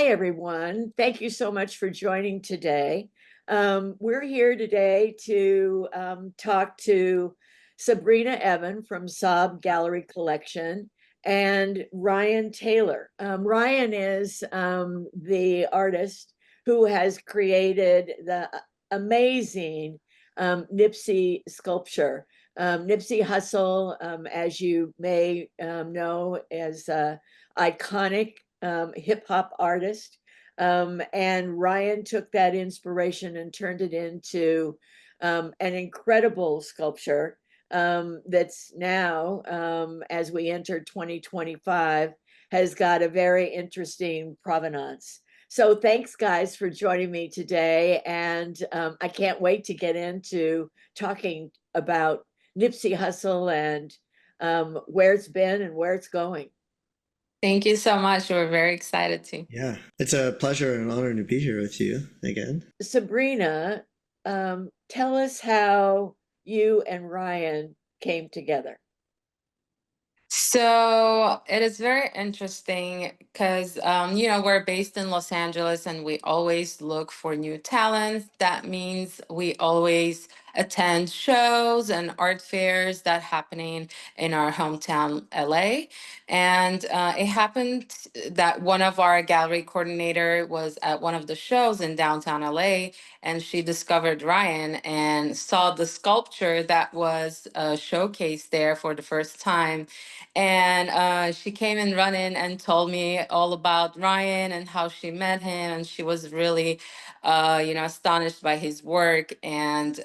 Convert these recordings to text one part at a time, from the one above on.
everyone. Thank you so much for joining today. We're here today to talk to Sabrina Evan from SAB Gallery Collection and Ryan Taylor. Ryan is the artist who has created the amazing Nipsey sculpture. Nipsey Hussle, as you may know, is iconic hip hop artist. And Ryan took that inspiration and turned it into an incredible sculpture that's now, as we enter 2025, has got a very interesting provenance. So thanks, guys, for joining me today. And I can't wait to get into talking about Nipsey Hussle and where it's been and where it's going. Thank you so much. We're very excited to. Yeah, it's a pleasure and honor to be here with you again. Sabrina, tell us how you and Ryan came together. So it is very interesting because, we're based in Los Angeles and we always look for new talents. That means we always attend shows and art fairs that happening in our hometown, LA. And it happened that one of our gallery coordinator was at one of the shows in downtown LA, and she discovered Ryan and saw the sculpture that was showcased there for the first time. And she came in running and told me all about Ryan and how she met him. And she was really, astonished by his work. And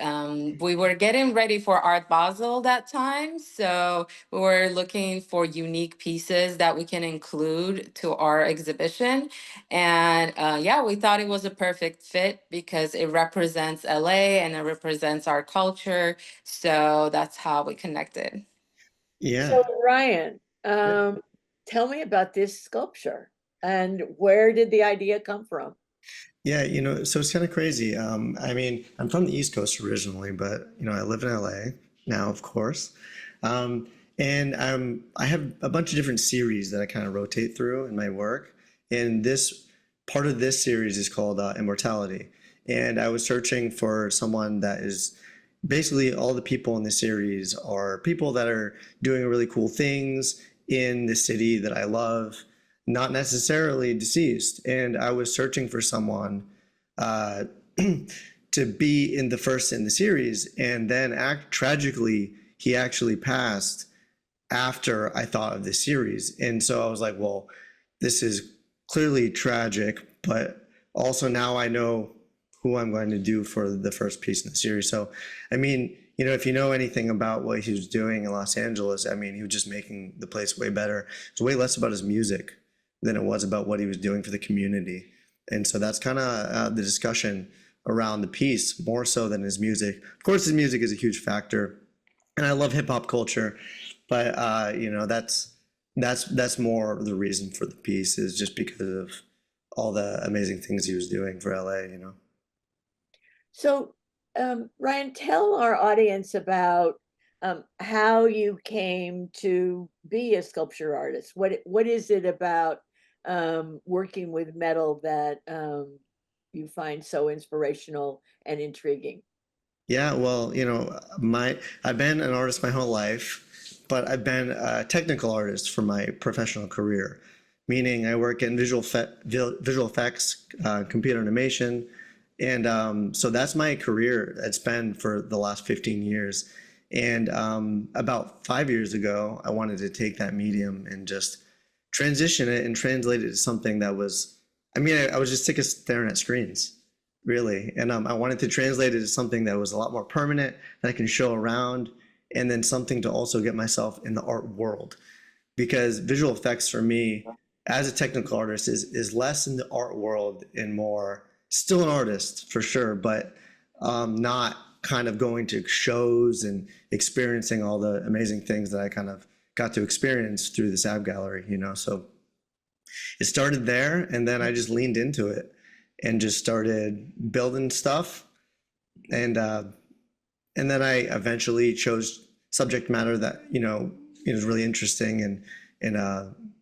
we were getting ready for Art Basel that time. So we were looking for unique pieces that we can include to our exhibition. And we thought it was a perfect fit because it represents LA and it represents our culture. So that's how we connected. Yeah. So Ryan, tell me about this sculpture and where did the idea come from? Yeah, so it's kind of crazy. I'm from the East Coast originally, but I live in LA now, of course. And I have a bunch of different series that I kind of rotate through in my work. And this part of this series is called Immortality. And I was searching for someone that is basically all the people in the series are people that are doing really cool things in the city that I love, not necessarily deceased. And I was searching for someone to be in the first in the series. And then tragically, he actually passed after I thought of the series. And so I was like, well, this is clearly tragic, but also now I know who I'm going to do for the first piece in the series. So, if you know anything about what he was doing in Los Angeles, he was just making the place way better. It's way less about his music than it was about what he was doing for the community. And so that's kind of the discussion around the piece, more so than his music. Of course, his music is a huge factor, and I love hip hop culture, but that's more the reason for the piece, is just because of all the amazing things he was doing for LA. So, Ryan, tell our audience about how you came to be a sculpture artist. What is it about working with metal that you find so inspirational and intriguing? Yeah, well, I've been an artist my whole life, but I've been a technical artist for my professional career, meaning I work in visual effects, computer animation. And so that's my career. It's been for the last 15 years. And about 5 years ago, I wanted to take that medium and just transition it and translate it to something that was, I was just sick of staring at screens, really. And I wanted to translate it to something that was a lot more permanent, that I can show around, and then something to also get myself in the art world. Because visual effects for me, as a technical artist, is less in the art world and more still an artist for sure, but not kind of going to shows and experiencing all the amazing things that I kind of got to experience through the SAB gallery, So it started there, and then I just leaned into it and just started building stuff. And then I eventually chose subject matter that, is really interesting and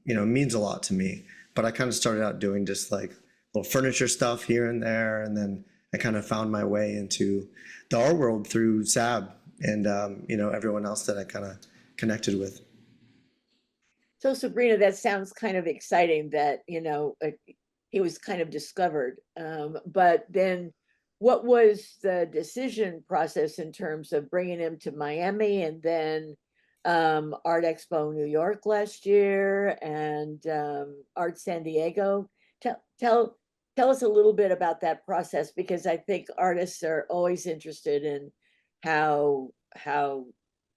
means a lot to me. But I kind of started out doing just like little furniture stuff here and there. And then I kind of found my way into the art world through SAB and, everyone else that I kind of connected with. So Sabrina, that sounds kind of exciting that, he was kind of discovered. But then what was the decision process in terms of bringing him to Miami and then Art Expo New York last year and Art San Diego? Tell us a little bit about that process, because I think artists are always interested in how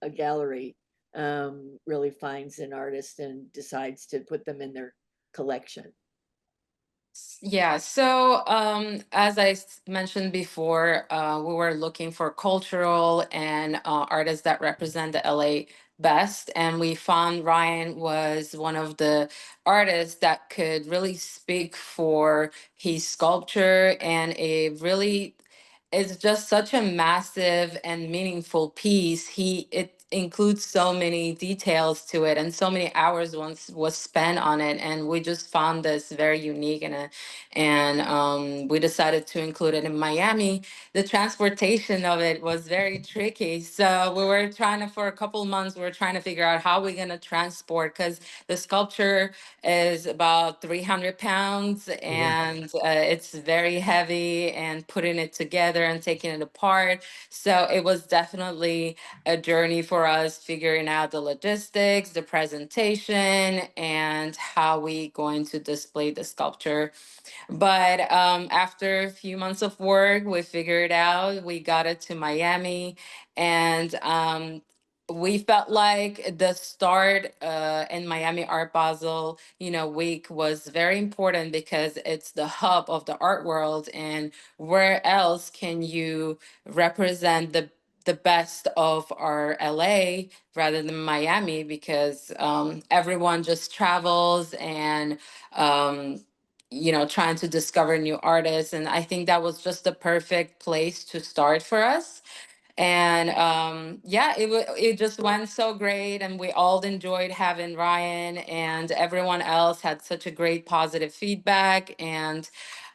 a gallery really finds an artist and decides to put them in their collection. Yeah, so as I mentioned before, we were looking for cultural and artists that represent the LA best, and we found Ryan was one of the artists that could really speak for his sculpture, and it's just such a massive and meaningful piece. It includes so many details to it, and so many hours once was spent on it, and we just found this very unique, and we decided to include it in Miami. The transportation of it was very tricky, so we were trying to, for a couple of months, we were trying to figure out how we're going to transport, because the sculpture is about 300 pounds, and it's very heavy, and putting it together and taking it apart. So it was definitely a journey for us, figuring out the logistics, the presentation, and how we going to display the sculpture. But after a few months of work, we figured it out. We got it to Miami, and we felt like the start in Miami Art Basel, week was very important, because it's the hub of the art world, and where else can you represent the best of our LA rather than Miami, because everyone just travels and trying to discover new artists. And I think that was just the perfect place to start for us. And yeah, it just went so great, and we all enjoyed having Ryan, and everyone else had such a great positive feedback. And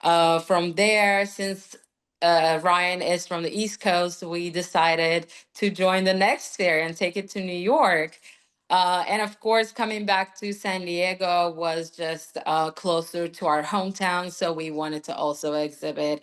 from there, since Ryan is from the East Coast, we decided to join the next fair and take it to New York. And of course, coming back to San Diego was just closer to our hometown, so we wanted to also exhibit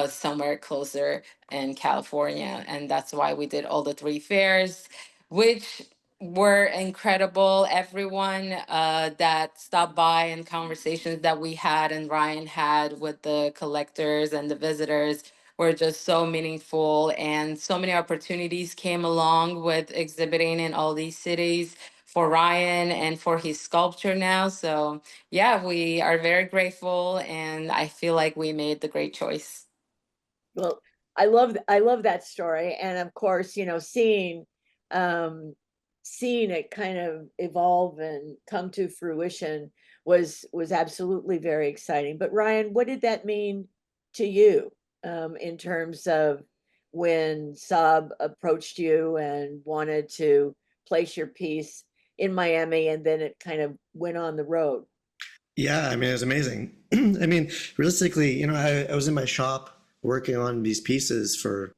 somewhere closer in California. And that's why we did all the three fairs, which were incredible. Everyone that stopped by, and conversations that we had and Ryan had with the collectors and the visitors were just so meaningful. And so many opportunities came along with exhibiting in all these cities for Ryan and for his sculpture now. So yeah, we are very grateful, and I feel like we made the great choice. Well, I love that story, and of course, um, seeing it kind of evolve and come to fruition was absolutely very exciting. But Ryan, what did that mean to you in terms of when Saab approached you and wanted to place your piece in Miami, and then it kind of went on the road? Yeah, I mean, it was amazing. I mean, realistically, I was in my shop working on these pieces for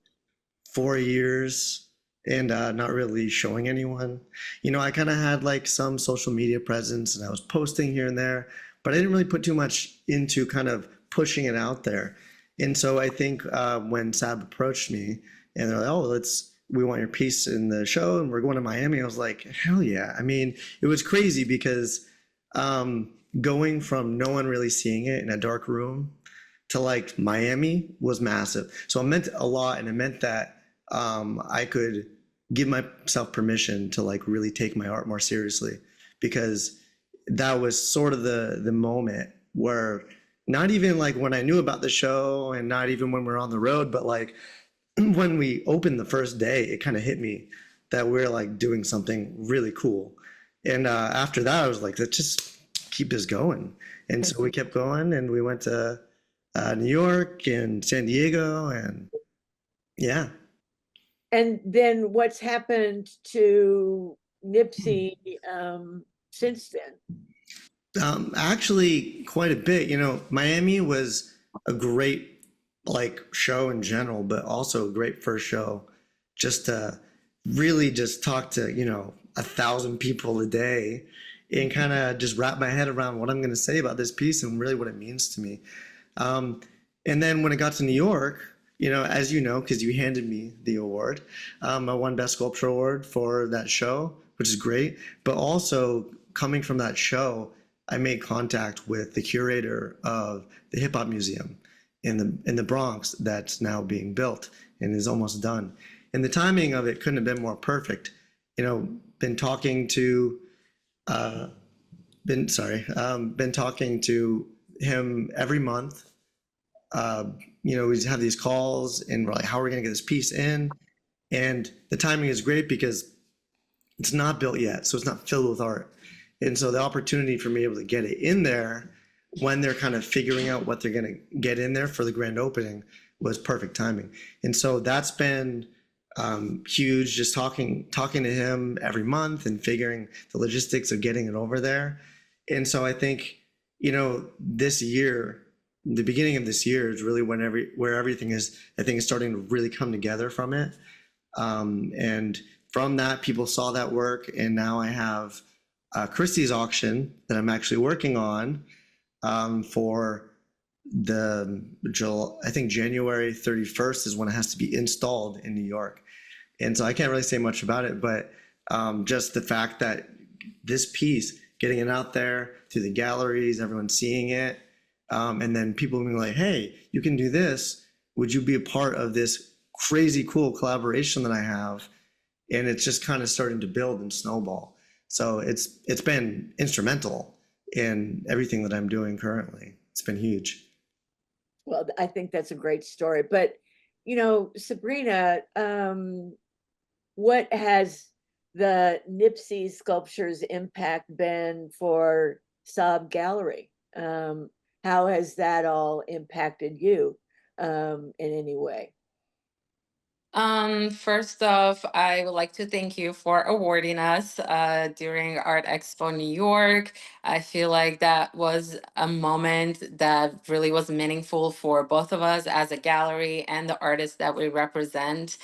4 years and not really showing anyone. I kind of had like some social media presence and I was posting here and there, but I didn't really put too much into kind of pushing it out there. And so I think when SAB approached me and they're like, oh, we want your piece in the show and we're going to Miami, I was like, hell yeah. I mean, it was crazy because going from no one really seeing it in a dark room to like Miami was massive. So it meant a lot, and it meant that I could give myself permission to like really take my art more seriously, because that was sort of the moment where, not even like when I knew about the show and not even when we're on the road, but like when we opened the first day, it kind of hit me that we're like doing something really cool. And after that, I was like, let's just keep this going. And so we kept going, and we went to New York and San Diego, and yeah. And then what's happened to Nipsey since then? Actually, quite a bit. You know, Miami was a great like show in general, but also a great first show just to really just talk to, 1,000 people a day and kind of just wrap my head around what I'm going to say about this piece and really what it means to me. Um, and then when it got to New York, as you know, because you handed me the award, I won Best Sculpture Award for that show, which is great. But also coming from that show, I made contact with the curator of the Hip Hop Museum in the Bronx that's now being built and is almost done. And the timing of it couldn't have been more perfect. Been talking to been talking to him every month. We have these calls and we're like, how are we going to get this piece in? And the timing is great because it's not built yet, so it's not filled with art. And so the opportunity for me able to get it in there when they're kind of figuring out what they're going to get in there for the grand opening was perfect timing. And so that's been huge, just talking to him every month and figuring the logistics of getting it over there. And so I think, this year, the beginning of this year is really where everything is, I think, is starting to really come together from it. And from that, people saw that work, and now I have Christie's auction that I'm actually working on for I think January 31st is when it has to be installed in New York. And so I can't really say much about it, but just the fact that this piece, getting it out there through the galleries, everyone seeing it, and then people being like, hey, you can do this. Would you be a part of this crazy cool collaboration that I have? And it's just kind of starting to build and snowball. So it's been instrumental in everything that I'm doing currently. It's been huge. Well, I think that's a great story. But, Sabrina, what has the Nipsey sculptures impact been for SAB Gallery? How has that all impacted you in any way? First off, I would like to thank you for awarding us during Art Expo New York. I feel like that was a moment that really was meaningful for both of us as a gallery and the artists that we represent.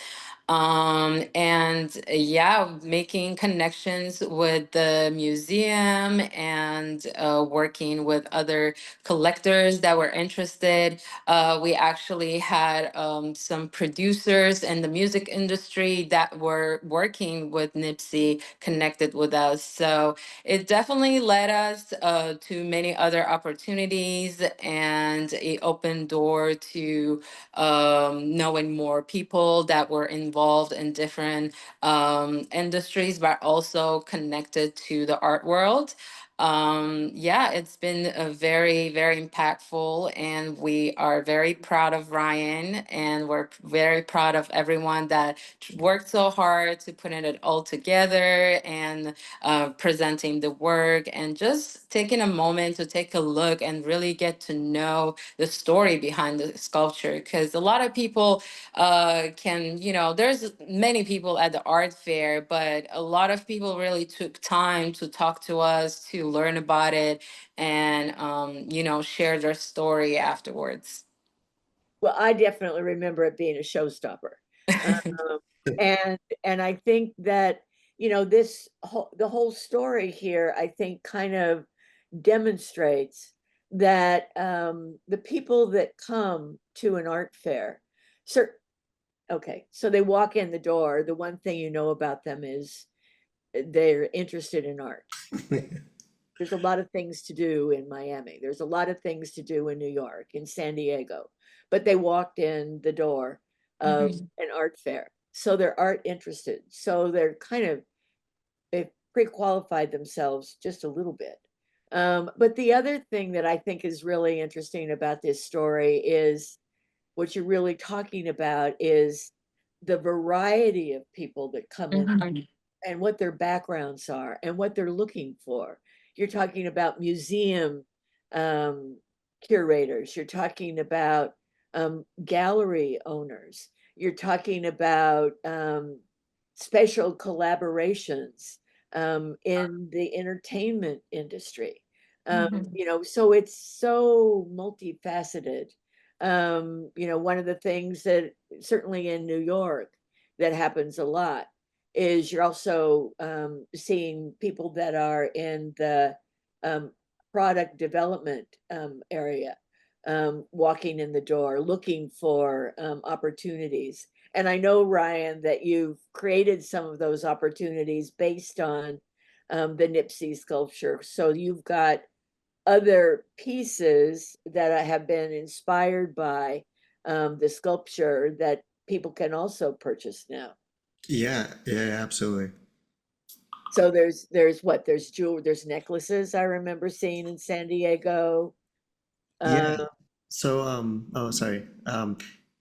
And yeah, making connections with the museum and working with other collectors that were interested. We actually had some producers in the music industry that were working with Nipsey connected with us. So it definitely led us to many other opportunities, and it opened door to knowing more people that were involved in different industries, but also connected to the art world. Yeah, it's been a very, very impactful, and we are very proud of Ryan, and we're very proud of everyone that worked so hard to putting it all together and presenting the work, and just taking a moment to take a look and really get to know the story behind the sculpture. Because a lot of people there's many people at the art fair, but a lot of people really took time to talk to us, to learn about it, and share their story afterwards. Well, I definitely remember it being a showstopper. Um, and I think that, the whole story here, I think, kind of demonstrates that the people that come to an art fair, sir, okay, so they walk in the door. The one thing you know about them is they're interested in art. There's a lot of things to do in Miami. There's a lot of things to do in New York, in San Diego, but they walked in the door of Mhm. an art fair. So they're art interested. So they've pre-qualified themselves just a little bit. But the other thing that I think is really interesting about this story is what you're really talking about is the variety of people that come in Mhm. and what their backgrounds are and what they're looking for. You're talking about museum um, curators, you're talking about gallery owners, you're talking about special collaborations in the entertainment industry. Mhm. So it's so multifaceted. One of the things that certainly in New York that happens a lot is you're also seeing people that are in the um, product development area, walking in the door, looking for opportunities. And I know, Ryan, that you've created some of those opportunities based on the Nipsey sculpture. So you've got other pieces that have been inspired by the sculpture that people can also purchase now. Yeah, yeah, absolutely. So there's necklaces I remember seeing in San Diego. Yeah. Uh, So, oh, sorry.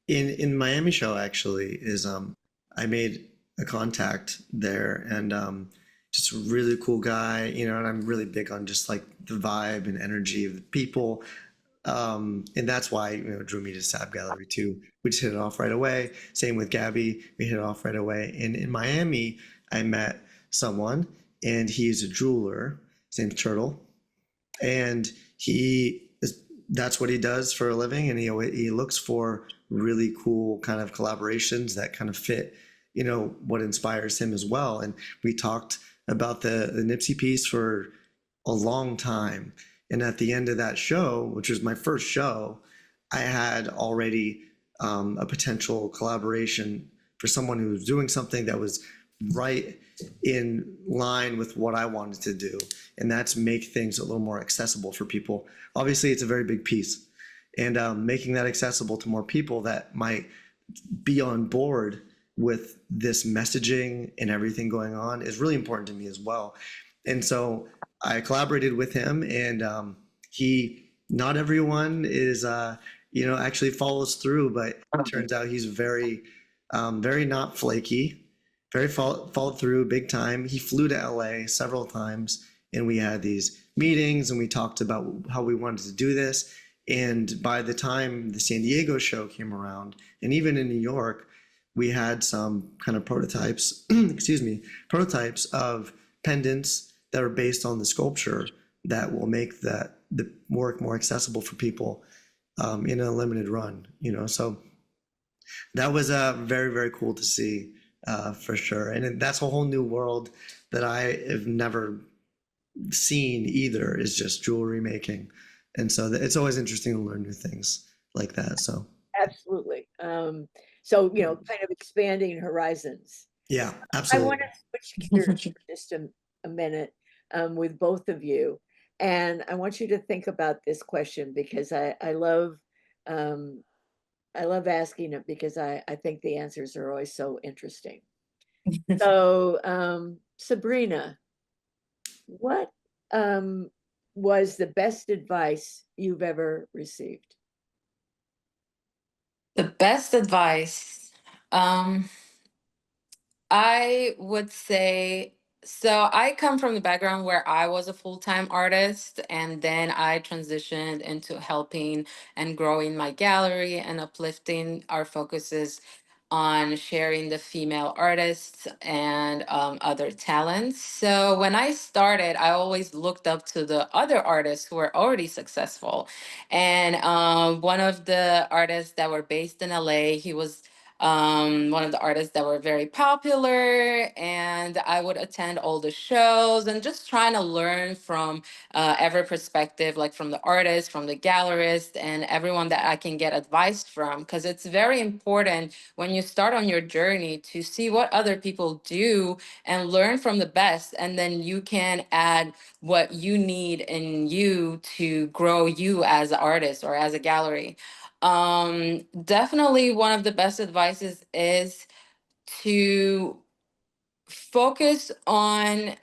In Miami show actually is I made a contact there and just a really cool guy, and I'm really big on just like the vibe and energy of the people. And that's why, it drew me to SAB Gallery too. We just hit it off right away. Same with Gabby, we hit it off right away. And in Miami, I met someone and he's a jeweler. His name's Turtle, and that's what he does for a living, and he looks for really cool kind of collaborations that kind of fit what inspires him as well. And we talked about the Nipsey piece for a long time, and at the end of that show, which was my first show, I had already a potential collaboration for someone who was doing something that was right in line with what I wanted to do, and that's make things a little more accessible for people. Obviously, it's a very big piece, and making that accessible to more people that might be on board with this messaging and everything going on is really important to me as well. And so I collaborated with him, and not everyone is, actually follows through, but it turns out he's very, very not flaky, very followed through big time. He flew to LA several times, and we had these meetings, and we talked about how we wanted to do this. And by the time the San Diego show came around, and even in New York, we had some kind of prototypes, excuse me, prototypes of pendants that are based on the sculpture that will make the work more accessible for people in a limited run. So that was very, very cool to see, for sure. And that's a whole new world that I have never seen either, is just jewelry making. And so it's always interesting to learn new things like that. So Absolutely. So, kind of expanding horizons. yeah, I want absolutely. to switch gears for just a minute with both of you. And I want you to think about this question because um, I love asking it because I think the answers are always so interesting. So, Sabrina, what um, was the best advice you've ever received? The best advice. Um, I would say, so I come from the background where I was a full-time artist, and then I transitioned into helping and growing my gallery and uplifting our focuses on sharing the female artists and other talents. So when I started, I always looked up to the other artists who were already successful. And one of the artists that were based in LA, he was one of the artists that were very popular, and I would attend all the shows and just trying to learn from every perspective, like from the artist, from the gallerist, and everyone that I can get advice from, because it's very important when you start on your journey to see what other people do and learn from the best, and then you can add what you need in you to grow you as an artist or as a gallery. Definitely one of the best advices is to focus on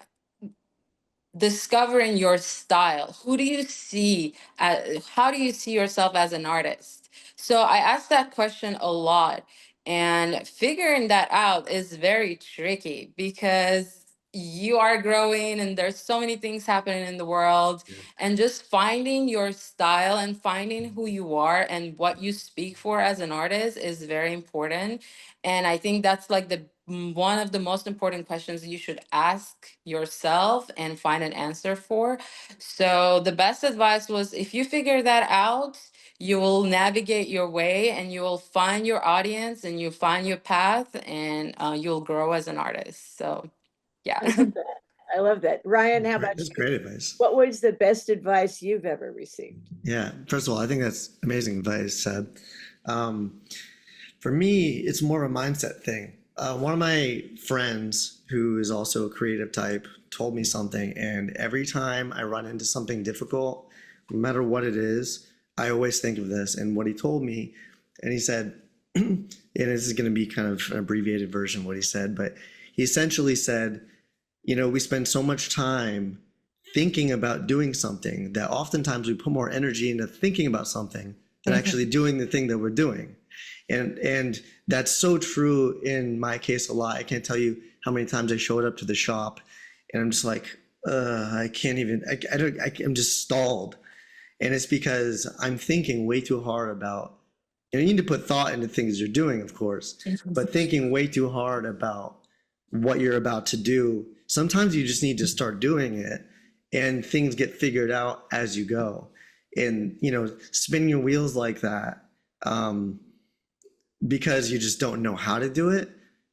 discovering your style. Who do you see? How do you see yourself as an artist? So I ask that question a lot, and figuring that out is very tricky because you are growing and there's so many things happening in the world, Yeah. and just finding your style and finding who you are and what you speak for as an artist is very important. And I think that's like the one of the most important questions you should ask yourself and find an answer for. So the best advice was, if you figure that out, you will navigate your way and you will find your audience and you find your path, and you'll grow as an artist. So yeah. I love that. I love that. Ryan, how about That's you? great advice. What was the best advice you've ever received? Yeah, first of all, I think that's amazing advice, Seb. Um, for me, it's more of a mindset thing. One of my friends, who is also a creative type, told me something, and every time I run into something difficult, no matter what it is, I always think of this. And what he told me, and he said, and this is going to be kind of an abbreviated version of what he said, but he essentially said, you know, we spend so much time thinking about doing something that oftentimes we put more energy into thinking about something than actually doing the thing that we're doing. And that's so true in my case a lot. I can't tell you how many times I showed up to the shop and I'm just like, I can't even, I'm just stalled. And it's because I'm thinking way too hard about, you need to put thought into things you're doing, of course, but thinking way too hard about what you're about to do. Sometimes you just need to start doing it and things get figured out as you go. And, you know, spinning your wheels like that, because you just don't know how to do it,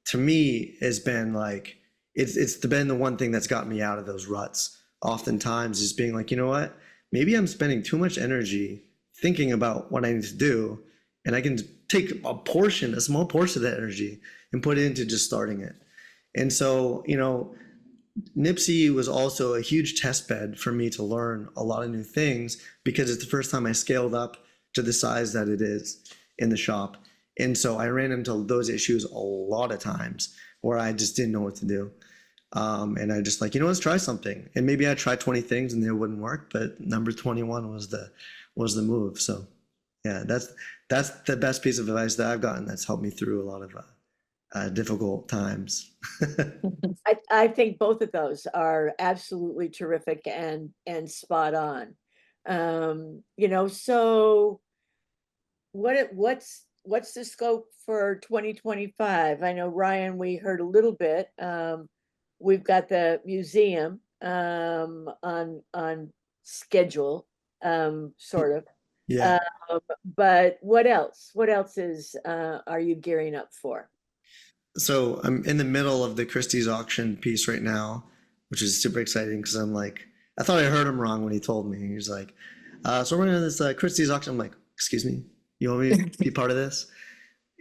to me has been like, it's been the one thing that's got me out of those ruts. Oftentimes is being like, you know what, maybe I'm spending too much energy thinking about what I need to do, and I can take a small portion of that energy and put it into just starting it. And so, you know, Nipsey was also a huge test bed for me to learn a lot of new things, because it's the first time I scaled up to the size that it is in the shop. And so I ran into those issues a lot of times where I just didn't know what to do. And I just like, you know, let's try something. And maybe I tried 20 things and they wouldn't work, but number 21 was the move. So yeah, that's the best piece of advice that I've gotten that's helped me through a lot of difficult times. I think both of those are absolutely terrific and spot on. You know, so what's the scope for 2025? I know, Ryan, we heard a little bit. We've got the museum on schedule, sort of. Yeah. But what else? What else are you gearing up for? So I'm in the middle of the Christie's auction piece right now, which is super exciting because I'm like, I thought I heard him wrong when he told me. He was like, so we're going to this Christie's auction. I'm like, excuse me, you want me to be part of this?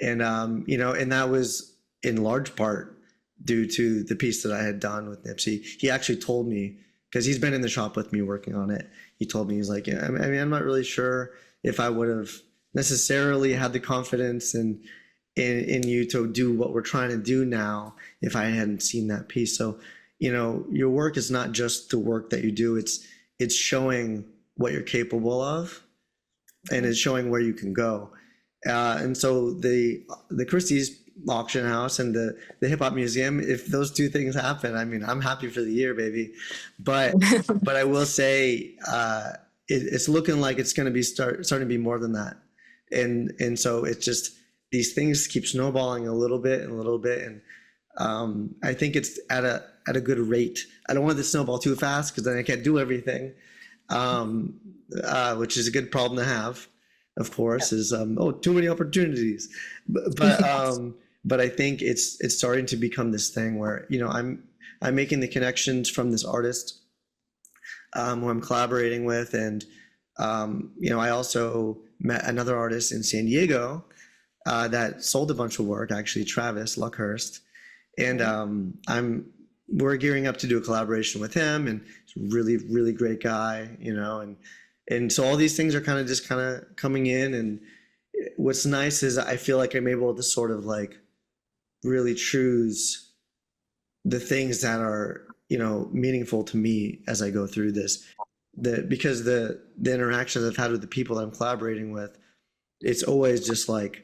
And, you know, and that was in large part due to the piece that I had done with Nipsey. He actually told me, because he's been in the shop with me working on it. He told me, he's like, yeah, I mean, I'm not really sure if I would have necessarily had the confidence in you to do what we're trying to do now if I hadn't seen that piece. So, you know, your work is not just the work that you do, it's showing what you're capable of, and it's showing where you can go. And so the Christie's auction house and the hip hop museum, if those two things happen, I mean, I'm happy for the year, baby. But I will say it's looking like it's going to be starting to be more than that. And so it's just, these things keep snowballing a little bit and a little bit. And I think it's at a good rate. I don't want it to snowball too fast because then I can't do everything, which is a good problem to have, of course, is, too many opportunities. But I think it's starting to become this thing where, you know, I'm making the connections from this artist who I'm collaborating with. And, you know, I also met another artist in San Diego that sold a bunch of work, actually, Travis Luckhurst. And we're gearing up to do a collaboration with him, and he's a really, really great guy, you know, and so all these things are kind of coming in. And what's nice is I feel like I'm able to sort of like really choose the things that are, you know, meaningful to me as I go through this. Because the interactions I've had with the people that I'm collaborating with, it's always just like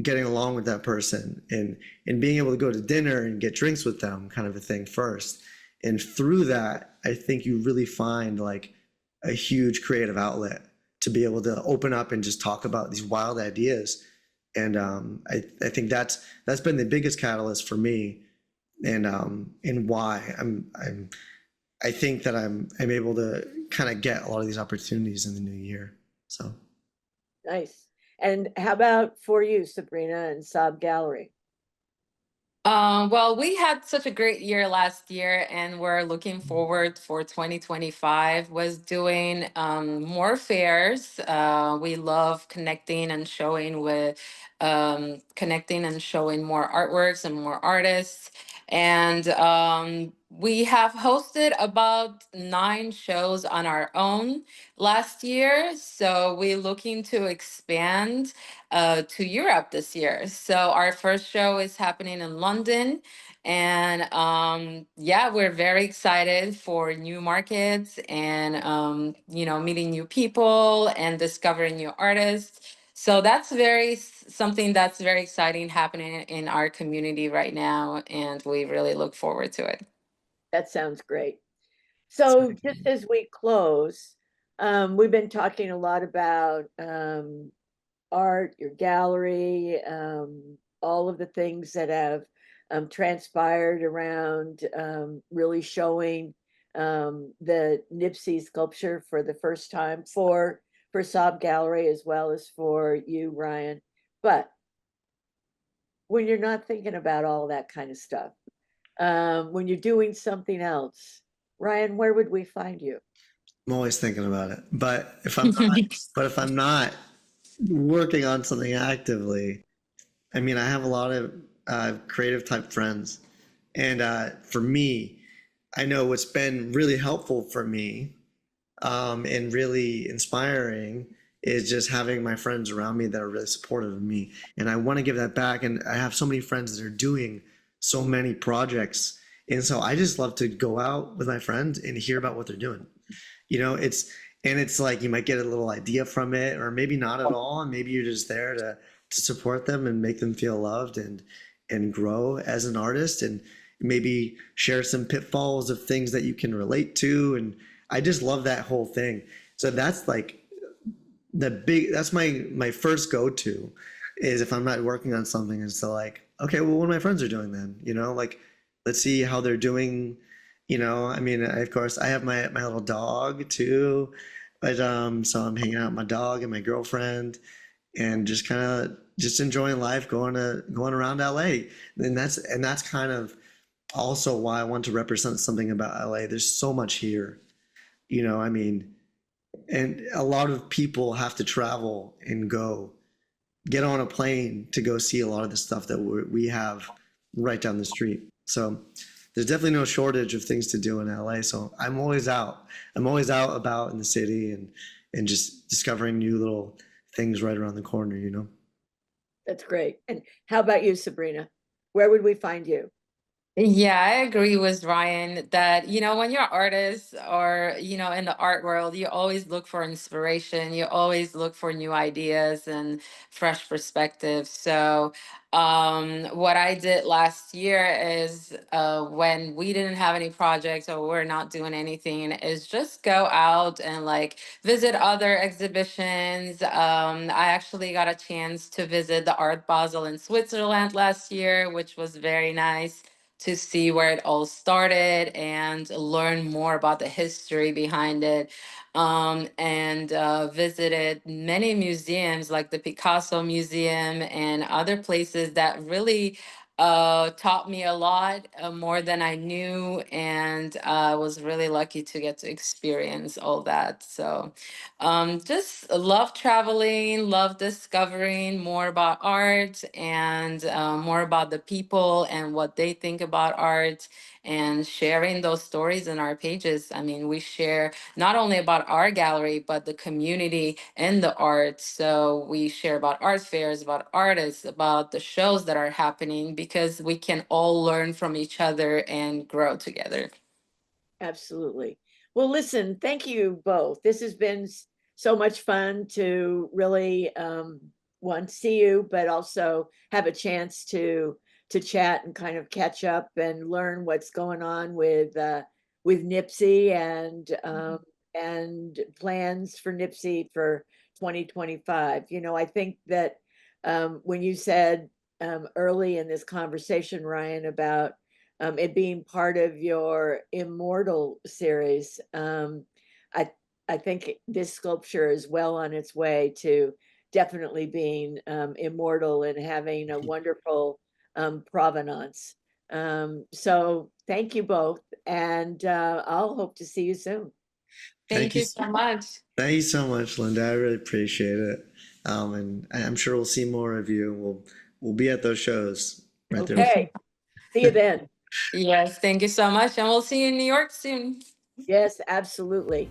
getting along with that person and being able to go to dinner and get drinks with them, kind of a thing first. And through that, I think you really find like a huge creative outlet to be able to open up and just talk about these wild ideas And I think that's been the biggest catalyst for me, and why I think that I'm able to kind of get a lot of these opportunities in the new year. So Nice. And how about for you, Sabrina and Saab Gallery? Well, we had such a great year last year, and we're looking forward for 2025 was doing more fairs. We love connecting and showing more artworks and more artists. And we have hosted about 9 shows on our own last year. So we're looking to expand to Europe this year. So our first show is happening in London. And yeah, we're very excited for new markets and, meeting new people and discovering new artists. So that's something that's very exciting happening in our community right now. And we really look forward to it. That sounds great. So just as we close, we've been talking a lot about art, your gallery, all of the things that have transpired around really showing the Nipsey sculpture for the first time for Saab Gallery as well as for you, Ryan. But when you're not thinking about all that kind of stuff, when you're doing something else, Ryan, where would we find you? I'm always thinking about it. But if I'm not working on something actively, I mean, I have a lot of creative type friends. And for me, I know what's been really helpful for me, and really inspiring is just having my friends around me that are really supportive of me. And I want to give that back. And I have so many friends that are doing so many projects. And so I just love to go out with my friends and hear about what they're doing. It's like you might get a little idea from it, or maybe not at all. And maybe you're just there to support them and make them feel loved and grow as an artist, and maybe share some pitfalls of things that you can relate to. And I just love that whole thing. So that's like that's my first go-to, is if I'm not working on something, is to like, okay, well, what my friends are doing then, like, let's see how they're doing. I mean, of course I have my little dog too, but so I'm hanging out with my dog and my girlfriend, and just kind of just enjoying life, going around LA. And that's kind of also why I want to represent something about LA. There's so much here, I mean, and a lot of people have to travel and get on a plane to go see a lot of the stuff that we have right down the street. So there's definitely no shortage of things to do in LA. So I'm always out. I'm always out about in the city, and just discovering new little things right around the corner. That's great. And how about you, Sabrina? Where would we find you? Yeah, I agree with Ryan that, when you're artists or, in the art world, you always look for inspiration. You always look for new ideas and fresh perspectives. So, what I did last year is when we didn't have any projects or we're not doing anything, is just go out and like visit other exhibitions. I actually got a chance to visit the Art Basel in Switzerland last year, which was very nice to see where it all started and learn more about the history behind it. And visited many museums like the Picasso Museum and other places that really taught me a lot, more than I knew. And I was really lucky to get to experience all that. So just love traveling, love discovering more about art and more about the people and what they think about art, and sharing those stories in our pages. I mean, we share not only about our gallery, but the community and the art. So we share about art fairs, about artists, about the shows that are happening, because we can all learn from each other and grow together. Absolutely. Well, listen, thank you both. This has been so much fun to really one, see you, but also have a chance to chat and kind of catch up and learn what's going on with Nipsey and plans for Nipsey for 2025. I think that when you said early in this conversation, Ryan, about it being part of your Immortal series, I think this sculpture is well on its way to definitely being immortal and having a wonderful provenance. So thank you both, and I'll hope to see you soon. Thank you so much. Thank you so much, Linda. I really appreciate it. And I'm sure we'll see more of you. We'll be at those shows right there. Okay, see you then. Yes, thank you so much. And we'll see you in New York soon. Yes, absolutely.